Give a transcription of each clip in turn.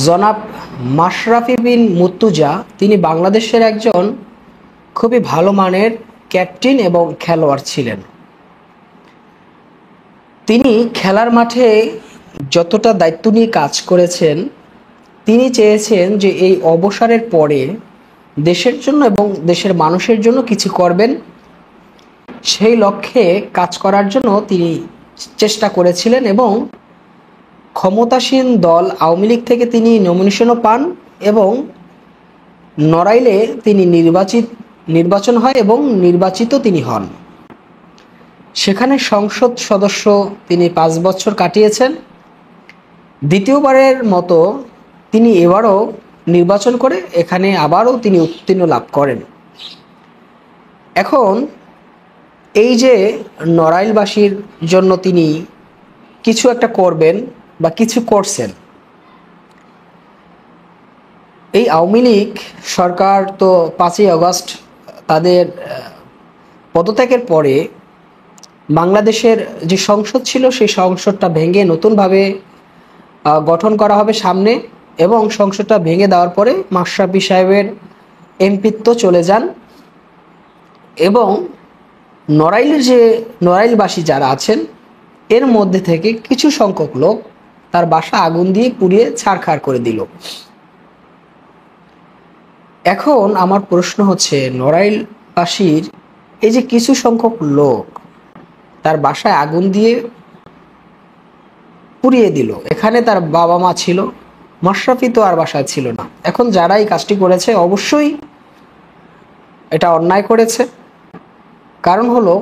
জনাব মাশরাফি বিন মুর্তজা তিনি বাংলাদেশের একজন খুবই ভালো মানের ক্যাপ্টেন এবং খেলোয়াড় ছিলেন। তিনি খেলার মাঠে যতটা দায়িত্ব নিয়ে কাজ করেছেন, তিনি চেয়েছেন যে এই অবসরের পরে দেশের জন্য এবং দেশের মানুষের জন্য কিছু করবেন। সেই লক্ষ্যে কাজ করার জন্য তিনি চেষ্টা করেছিলেন এবং ক্ষমতাসীন দল আওয়ামী লীগ থেকে তিনি নমিনেশনও পান এবং নড়াইলে তিনি নির্বাচন হয় এবং নির্বাচিত তিনি হন। সেখানে সংসদ সদস্য তিনি 5 বছর কাটিয়েছেন। দ্বিতীয়বারের মতো তিনি এবারও নির্বাচন করে এখানে আবারও তিনি উত্তীর্ণ লাভ করেন। এখন এই যে নড়াইলবাসীর জন্য তিনি কিছু একটা করবেন বা কিছু করছেন, এই আওয়ামী লীগ সরকার তো 5ই আগস্ট তাদের পদত্যাগের পরে বাংলাদেশের যে সংসদ ছিল সেই সংসদটা ভেঙে নতুনভাবে গঠন করা হবে সামনে, এবং সংসদটা ভেঙে দেওয়ার পরে মাশরাফি সাহেবের এমপিত্ব চলে যান এবং নড়াইলবাসী যারা আছেন এর মধ্যে থেকে কিছু সংখ্যক লোক তার বাসা আগুন দিয়ে পুড়িয়ে ছারখার করে দিল। এখন আমার প্রশ্ন হচ্ছে, নড়াইলবাসীর এই যে কিছু সংখ্যক লোক তার বাসায় আগুন দিয়ে পুড়িয়ে দিল, এখানে তার বাবা মা ছিল, মাশরাফি তো আর বাসায় ছিল না। এখন যারা এই কাজটি করেছে অবশ্যই এটা অন্যায় করেছে। কারণ হলো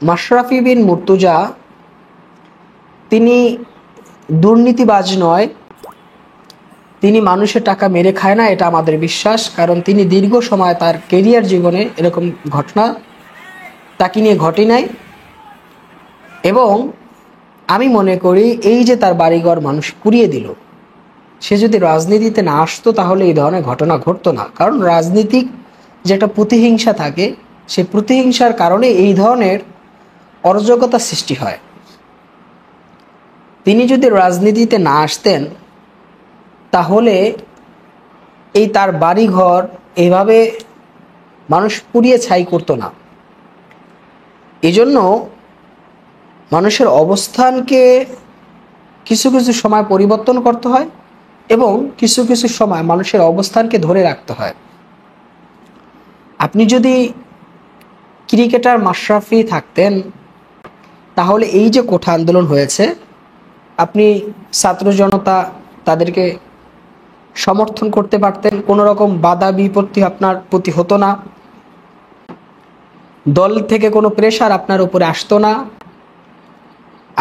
মাশরাফি বিন মুর্তজা তিনি দুর্নীতিবাজ নয়, তিনি মানুষের টাকা মেরে খায় না, এটা আমাদের বিশ্বাস। কারণ তিনি দীর্ঘ সময় তার কেরিয়ার জীবনে এরকম ঘটনা তাকে নিয়ে ঘটে নাই। এবং আমি মনে করি এই যে তার বাড়িঘর মানুষ পুড়িয়ে দিল, সে যদি রাজনীতিতে না আসতো তাহলে এই ধরনের ঘটনা ঘটতো না। কারণ রাজনীতিক যে একটা প্রতিহিংসা থাকে, সেই প্রতিহিংসার কারণে এই ধরনের অরাজকতা সৃষ্টি হয়। তিনি যদি রাজনীতিতে না আসতেন তাহলে এই তার বাড়িঘর এইভাবে মানুষ পুড়িয়ে ছাই করতো না। এজন্য মানুষের অবস্থানকে কিছু কিছু সময় পরিবর্তন করতে হয় এবং কিছু কিছু সময় মানুষের অবস্থানকে ধরে রাখতে হয়। আপনি যদি ক্রিকেটার মাশরাফি থাকতেন তাহলে এই যে কোঠা আন্দোলন হয়েছে, আপনি ছাত্র জনতা তাদেরকে সমর্থন করতে পারতেন, কোনো রকম বাধা বিপত্তি আপনার প্রতি হতো না, দল থেকে কোনো প্রেশার আপনার উপরে আসতো না,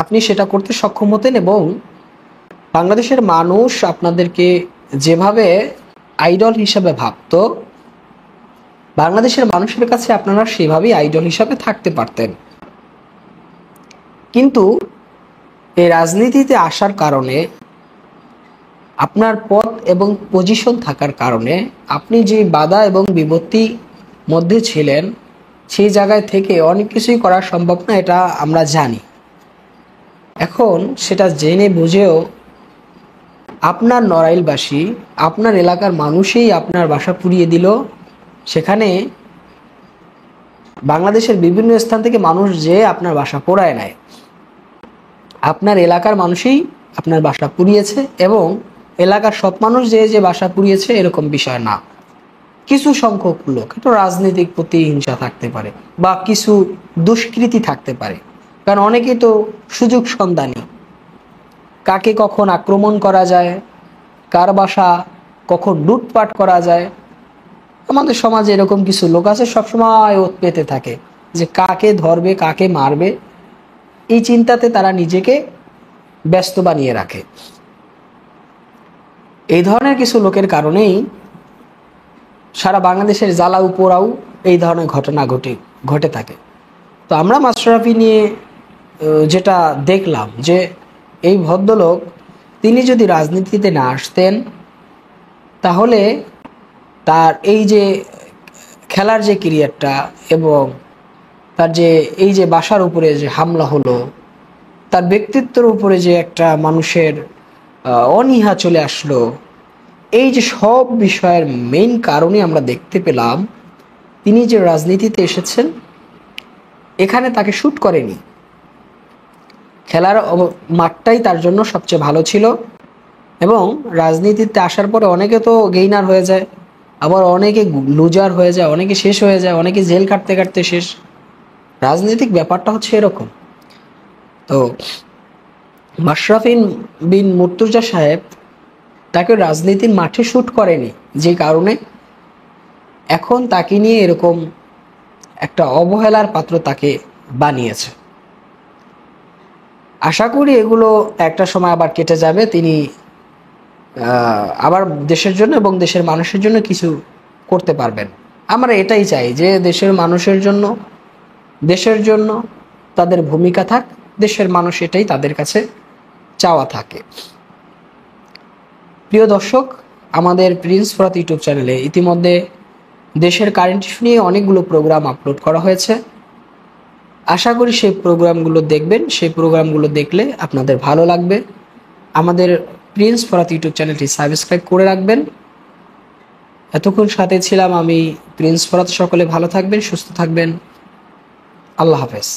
আপনি সেটা করতে সক্ষম হতেন। এবং বাংলাদেশের মানুষ আপনাদেরকে যেভাবে আইডল হিসাবে ভাবত, বাংলাদেশের মানুষের কাছে আপনারা সেভাবেই আইডল হিসাবে থাকতে পারতেন। কিন্তু এই রাজনীতিতে আসার কারণে, আপনার পদ এবং পজিশন থাকার কারণে আপনি যে বাধা এবং বিপত্তির মধ্যে ছিলেন, সেই জায়গায় থেকে অনেক কিছুই করা সম্ভব না, এটা আমরা জানি। এখন সেটা জেনে বুঝেও আপনার নড়াইলবাসী, আপনার এলাকার মানুষই আপনার বাসা পুড়িয়ে দিল। সেখানে বাংলাদেশের বিভিন্ন স্থান থেকে মানুষ যে আপনার বাসা পোড়ায় নেয়, আপনার এলাকার মানুষই আপনার বাসা পুড়িয়েছে। এবং এলাকার সব মানুষ যে বাসা পুড়িয়েছে এরকম বিষয় না, কিছু সংখ্যক লোক, একটু রাজনৈতিক প্রতিহিংসা থাকতে পারে বা কিছু দুষ্কৃতি থাকতে পারে। কারণ অনেকেই তো সুযোগ সন্ধানী, কাকে কখন আক্রমণ করা যায়, কার বাসা কখন লুটপাট করা যায়। আমাদের সমাজে এরকম কিছু লোক আছে, সবসময় ওত পেতে থাকে যে কাকে ধরবে, কাকে মারবে, এই চিন্তাতে তারা নিজেকে ব্যস্ত বানিয়ে রাখে। এই ধরনের কিছু লোকের কারণেই সারা বাংলাদেশের জ্বালাও পোড়াও এই ধরনের ঘটনা ঘটে থাকে। তো আমরা মাশরাফি নিয়ে যেটা দেখলাম যে এই ভদ্রলোক তিনি যদি রাজনীতিতে না আসতেন তাহলে তার এই যে খেলার যে ক্যারিয়ারটা এবং তার যে এই যে বাসার উপরে যে হামলা হলো, তার ব্যক্তিত্বের উপরে যে একটা মানুষের অনীহা চলে আসলো। এই যে সব বিষয়ের মেইন কারণে আমরা দেখতে পেলাম তিনি যে রাজনীতিতে এসেছেন এখানে তাকে শ্যুট করেনি। খেলার মাঠটাই তার জন্য সবচেয়ে ভালো ছিল, এবং রাজনীতিতে আসার পরে অনেকে তো গেইনার হয়ে যায়, আবার অনেকে লুজার হয়ে যায়, অনেকে শেষ হয়ে যায়, অনেকে জেল কাটতে কাটতে শেষ। রাজনৈতিক ব্যাপারটা হচ্ছে এরকম। তো মাশরাফি বিন মুর্তজা সাহেব তাকে রাজনীতির মাঠে শ্যুট করেনি, যে কারণে এখন তাকে নিয়ে এরকম একটা অবহেলার পাত্র তাকে বানিয়েছে। আশা করি এগুলো একটা সময় আবার কেটে যাবে, তিনি আবার দেশের জন্য এবং দেশের মানুষের জন্য কিছু করতে পারবেন। আমরা এটাই চাই যে দেশের মানুষের জন্য, দেশের জন্য তাদের ভূমিকা থাক, দেশের মানুষ এটাই তাদের কাছে চাওয়া থাকে। প্রিয় দর্শক, আমাদের প্রিন্স ফরাত ইউটিউব চ্যানেলে ইতিমধ্যে দেশের কারেন্ট ইস্যু নিয়ে অনেকগুলো প্রোগ্রাম আপলোড করা হয়েছে। আশা করি সেই প্রোগ্রামগুলো দেখবেন, সেই প্রোগ্রামগুলো দেখলে আপনাদের ভালো লাগবে। আমাদের প্রিন্স ফরাত ইউটিউব চ্যানেলটি সাবস্ক্রাইব করে রাখবেন। এতক্ষণ সাথে ছিলাম আমি প্রিন্স ফরাত। সকলে ভালো থাকবেন, সুস্থ থাকবেন। আল্লাহ হাফেজ।